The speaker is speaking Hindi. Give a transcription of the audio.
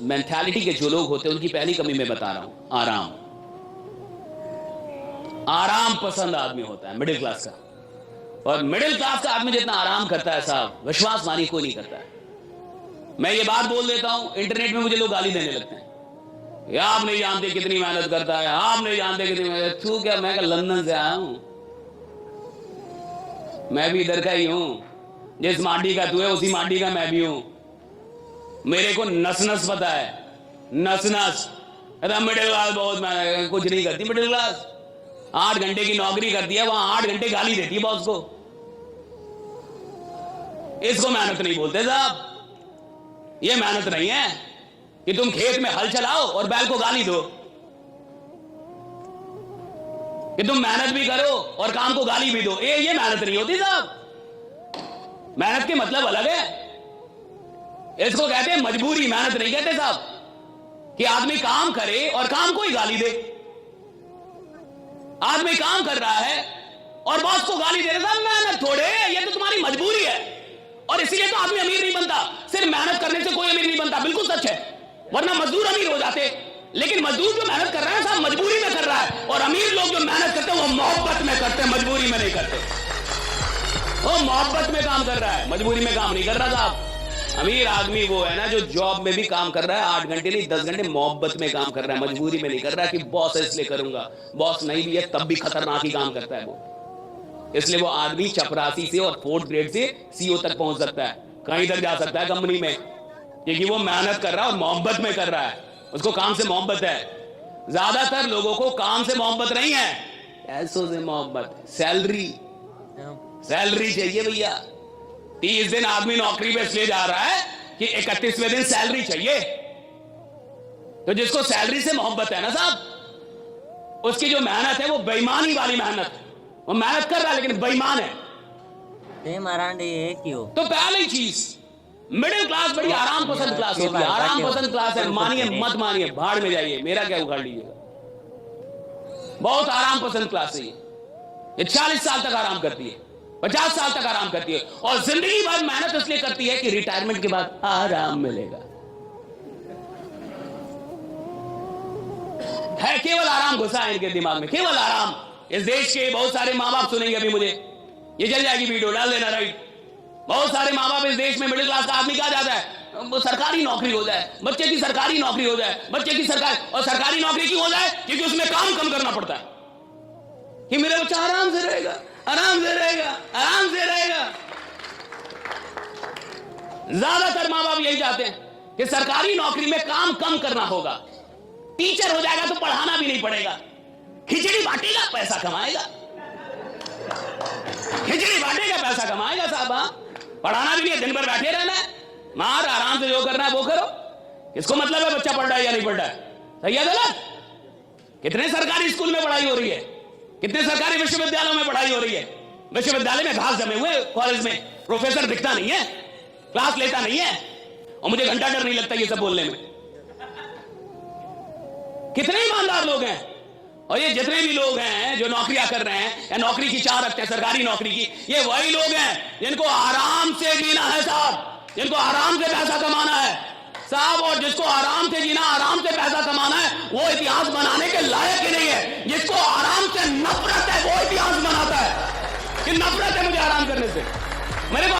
मेंटालिटी के जो लोग होते हैं उनकी पहली कमी मैं बता रहा हूं, आराम। आराम पसंद आदमी होता है मिडिल क्लास का, और मिडिल क्लास का आदमी जितना आराम करता है साहब, विश्वास मानिए कोई नहीं करता है। मैं ये बात बोल देता हूं, इंटरनेट में मुझे लोग गाली देने लगते हैं, या आप नहीं जानते कितनी मेहनत करता है, आप नहीं जानते कितनी मेहनत। तू क्या, मैं लंदन से आया हूं, मैं भी इधर का ही हूं, जिस माटी का तू है उसी माटी का मैं भी हूं। मेरे को नस नस पता है, नस नस। मिडिल क्लास बहुत मेहनत, कुछ नहीं करती मिडिल क्लास। 8 घंटे की नौकरी करती है, वहां 8 घंटे गाली देती है बॉस को। इसको मेहनत नहीं बोलते साहब, ये मेहनत नहीं है कि तुम खेत में हल चलाओ और बैल को गाली दो, कि तुम मेहनत भी करो और काम को गाली भी दो। ये मेहनत नहीं होती साहब। मेहनत के मतलब अलग है, इसको कहते हैं मजबूरी, मेहनत नहीं कहते साहब। कि आदमी काम करे और काम को ही गाली दे। आदमी काम कर रहा है और बॉस को गाली दे रहा है, मेहनत थोड़े, ये तो तुम्हारी मजबूरी है। और इसीलिए तो आदमी अमीर नहीं बनता, सिर्फ मेहनत करने से कोई अमीर नहीं बनता, बिल्कुल सच है। वरना मजदूर अमीर हो जाते। लेकिन मजदूर जो मेहनत कर रहा है साहब मजबूरी में कर रहा है, और अमीर लोग जो मेहनत करते हैं वो मोहब्बत में करते हैं, मजबूरी में नहीं करते। वो मोहब्बत में काम कर रहा है, मजबूरी में काम नहीं कर रहा साहब। अमीर आदमी वो है ना जो जॉब में भी काम कर रहा है, 8 घंटे नहीं 10 घंटे मोहब्बत में काम कर रहा है, मजबूरी में नहीं कर रहा है कि बॉस है इसलिए करूंगा। बॉस नहीं भी है तब भी खतरनाक ही काम करता है वो। इसलिए वो आदमी चपरासी से और 4th ग्रेड से सीईओ तक पहुंच सकता है, कहीं तक जा सकता है कंपनी में, क्योंकि वो मेहनत कर रहा है और मोहब्बत में कर रहा है, उसको काम से मोहब्बत है। ज्यादातर लोगों को काम से मोहब्बत नहीं है, पैसों से मोहब्बत है। सैलरी चाहिए भैया। 30 दिन आदमी नौकरी पे इसलिए जा रहा है कि 31वें दिन सैलरी चाहिए। तो जिसको सैलरी से मोहब्बत है ना साहब, उसकी जो मेहनत है वो बेईमानी वाली मेहनत है। वो मेहनत कर रहा है लेकिन बेईमान है। तो पहली चीज, मिडिल क्लास बड़ी आराम पसंद क्लास होती है। आराम पसंद क्लास है, मानिए मत मानिए, भाड़ में जाइए, मेरा क्या उखाड़ लीजिएगा। बहुत आराम पसंद क्लास है ये 40 साल तक आराम करती है, 50 साल तक आराम करती है, और जिंदगी भर मेहनत इसलिए करती है कि रिटायरमेंट के बाद आराम मिलेगा। है केवल आराम घुसा है इनके दिमाग में, केवल आराम। इस देश के बहुत सारे माँ बाप सुनेंगे अभी मुझे, ये चल जाएगी वीडियो, डाल देना राइट। बहुत सारे माँ बाप इस देश में मिडिल क्लास का आदमी क्या चाहता है, वो सरकारी नौकरी हो जाए, बच्चे की सरकारी नौकरी हो जाए, बच्चे की सरकार। और सरकारी नौकरी क्यों हो जाए, क्योंकि उसमें काम कम करना पड़ता है, कि मेरा बच्चा आराम से रहेगा, आराम से रहेगा, आराम से रहेगा। ज्यादातर माँ बाप यही चाहते हैं कि सरकारी नौकरी में काम कम करना होगा। टीचर हो जाएगा तो पढ़ाना भी नहीं पड़ेगा, खिचड़ी बांटेगा पैसा कमाएगा, खिचड़ी बांटेगा पैसा कमाएगा साहब। पढ़ाना भी नहीं है, दिन भर बैठे रहना है, मार आराम से जो करना है वो करो। किसको मतलब है बच्चा पढ़ रहा है या नहीं पढ़ रहा है, सही है गलत? कितने सरकारी स्कूल में पढ़ाई हो रही है, कितने सरकारी विश्वविद्यालयों में पढ़ाई हो रही है। विश्वविद्यालय में घास जमे हुए, कॉलेज में प्रोफेसर दिखता नहीं है, क्लास लेता नहीं है, और मुझे घंटा डर नहीं लगता ये सब बोलने में। कितने ईमानदार लोग हैं, और ये जितने भी लोग हैं जो नौकरियां कर रहे हैं या नौकरी की चाह रखते हैं सरकारी नौकरी की, ये वही लोग हैं जिनको आराम से जीना है साहब, जिनको आराम से पैसा कमाना है साहब। और जिसको आराम से जीना, आराम से पैसा कमाना है, वो इतिहास बनाने के लायक ही नहीं है। जिसको आराम से नफरत है वो इतिहास बनाता है कि नफरत है मुझे आराम करने से। मेरे को